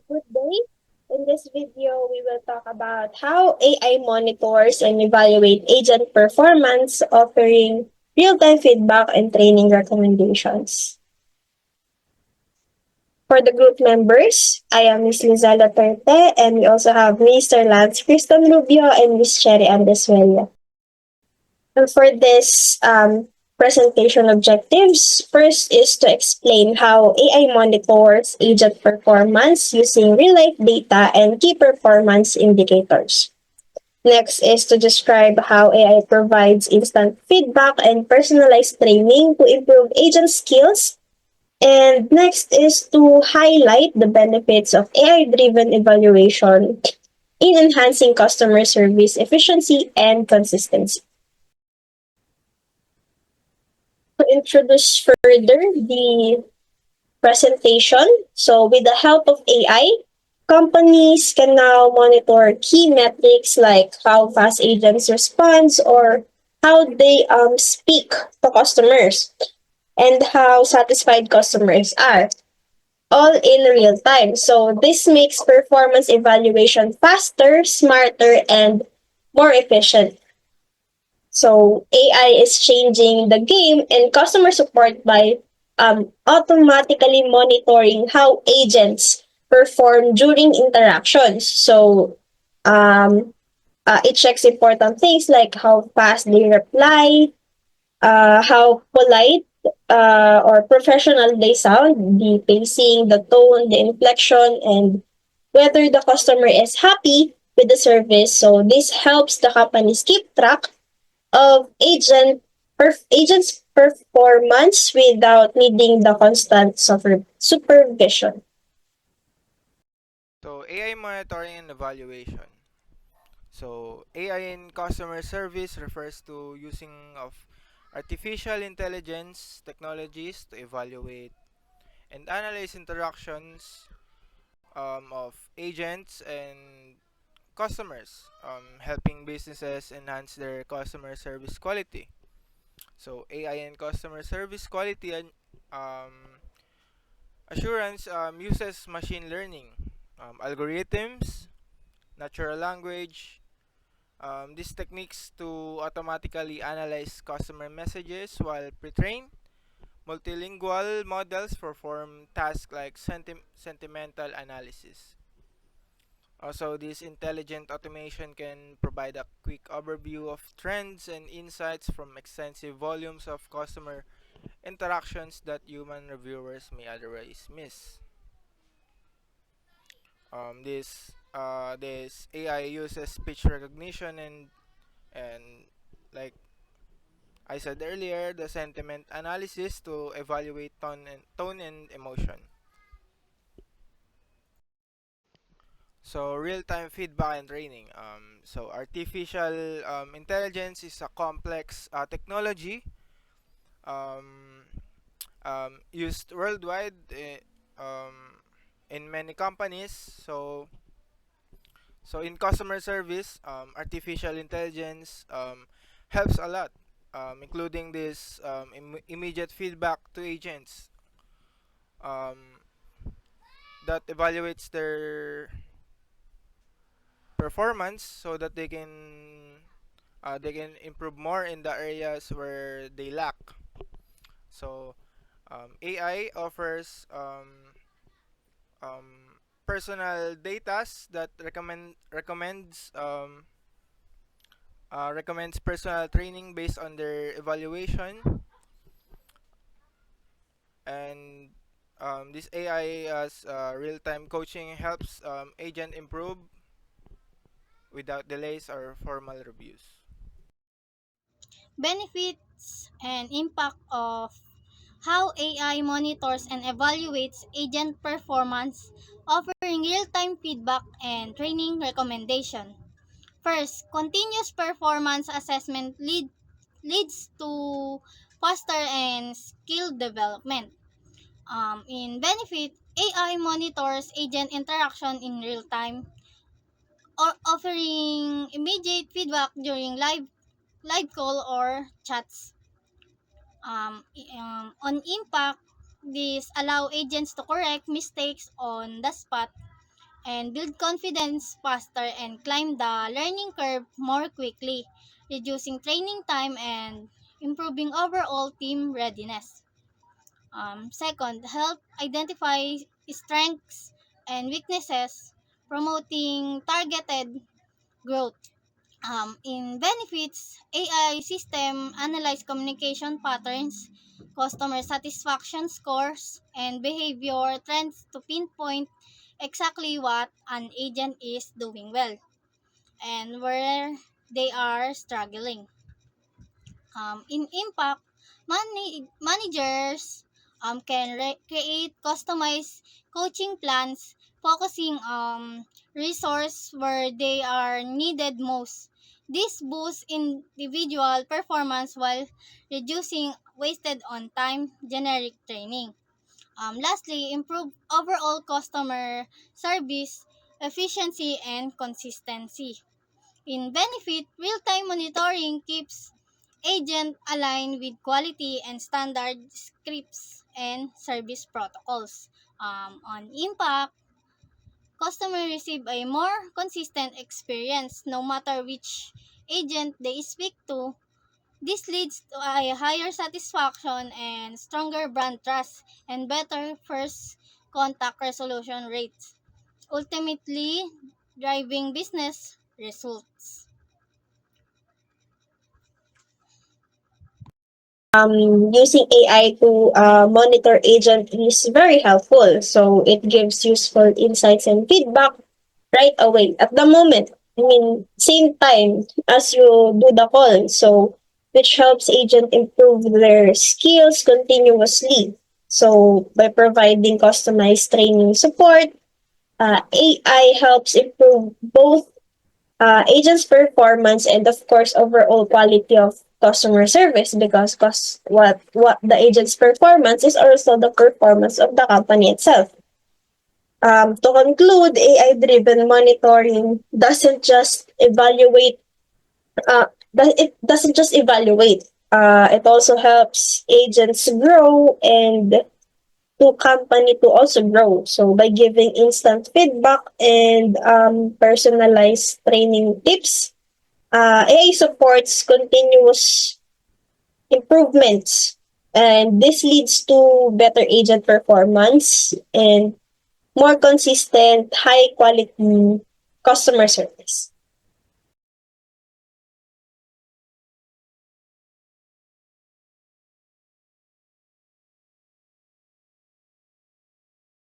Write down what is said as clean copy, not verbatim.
Good day. In this video, we will talk about how AI monitors and evaluate agent performance, offering real-time feedback and training recommendations. For the group members, I am Ms. Lizala Terte, and we also have Mr. Lance Kristen Rubio and Ms. Cherry Andeswella. And for this presentation objectives, first is to explain how AI monitors agent performance using real-life data and key performance indicators. Next is to describe how AI provides instant feedback and personalized training to improve agent skills. And next is to highlight the benefits of AI-driven evaluation in enhancing customer service efficiency and consistency. To introduce further the presentation, so with the help of AI, companies can now monitor key metrics like how fast agents respond or how they speak to customers and how satisfied customers are, all in real time. So this makes performance evaluation faster, smarter, and more efficient. So AI is changing the game in customer support by automatically monitoring how agents perform during interactions. So it checks important things like how fast they reply, how polite or professional they sound, the pacing, the tone, the inflection, and whether the customer is happy with the service. So this helps the companies keep track of agents' performance without needing the constant supervision. So AI monitoring and evaluation. So AI in customer service refers to using of artificial intelligence technologies to evaluate and analyze interactions of agents and customers, helping businesses enhance their customer service quality. So AI and customer service quality and assurance uses machine learning, algorithms, natural language, these techniques to automatically analyze customer messages while pre-trained. Multilingual models perform tasks like sentimental analysis. Also, this intelligent automation can provide a quick overview of trends and insights from extensive volumes of customer interactions that human reviewers may otherwise miss. This AI uses speech recognition and like I said earlier, the sentiment analysis to evaluate tone and emotion. So real-time feedback and training. So artificial intelligence is a complex technology um, used worldwide in many companies. So in customer service, artificial intelligence helps a lot, including this immediate feedback to agents um, that evaluates their performance so that they can improve more in the areas where they lack. So AI offers personal datas that recommends personal training based on their evaluation, and this AI as real-time coaching helps agent improve without delays or formal reviews. Benefits and impact of how AI monitors and evaluates agent performance, offering real-time feedback and training recommendation. First, continuous performance assessment leads to faster and skill development. In benefit, AI monitors agent interaction in real time, or offering immediate feedback during live call or chats. On impact, this allow agents to correct mistakes on the spot, and build confidence faster and climb the learning curve more quickly, reducing training time and improving overall team readiness. Second, help identify strengths and weaknesses, promoting targeted growth. In benefits, AI system analyze communication patterns, customer satisfaction scores, and behavior trends to pinpoint exactly what an agent is doing well and where they are struggling. In impact, managers can create customized coaching plans focusing on resource where they are needed most. This boosts individual performance while reducing wasted on time generic training. Lastly, improve overall customer service efficiency and consistency. In benefit, real-time monitoring keeps agent aligned with quality and standard scripts and service protocols. On impact, customer receive a more consistent experience no matter which agent they speak to. This leads to a higher satisfaction and stronger brand trust and better first contact resolution rates, ultimately driving business results. Using AI to monitor agent is very helpful. So it gives useful insights and feedback right away at the moment. I mean, same time as you do the call. So which helps agent improve their skills continuously. So by providing customized training support, AI helps improve both agents' performance and of course overall quality of customer service because what the agent's performance is also the performance of the company itself. To conclude, AI-driven monitoring doesn't just evaluate. It doesn't just evaluate. It also helps agents grow and to company to also grow. So by giving instant feedback and personalized training tips, AI supports continuous improvements, and this leads to better agent performance and more consistent, high quality customer service.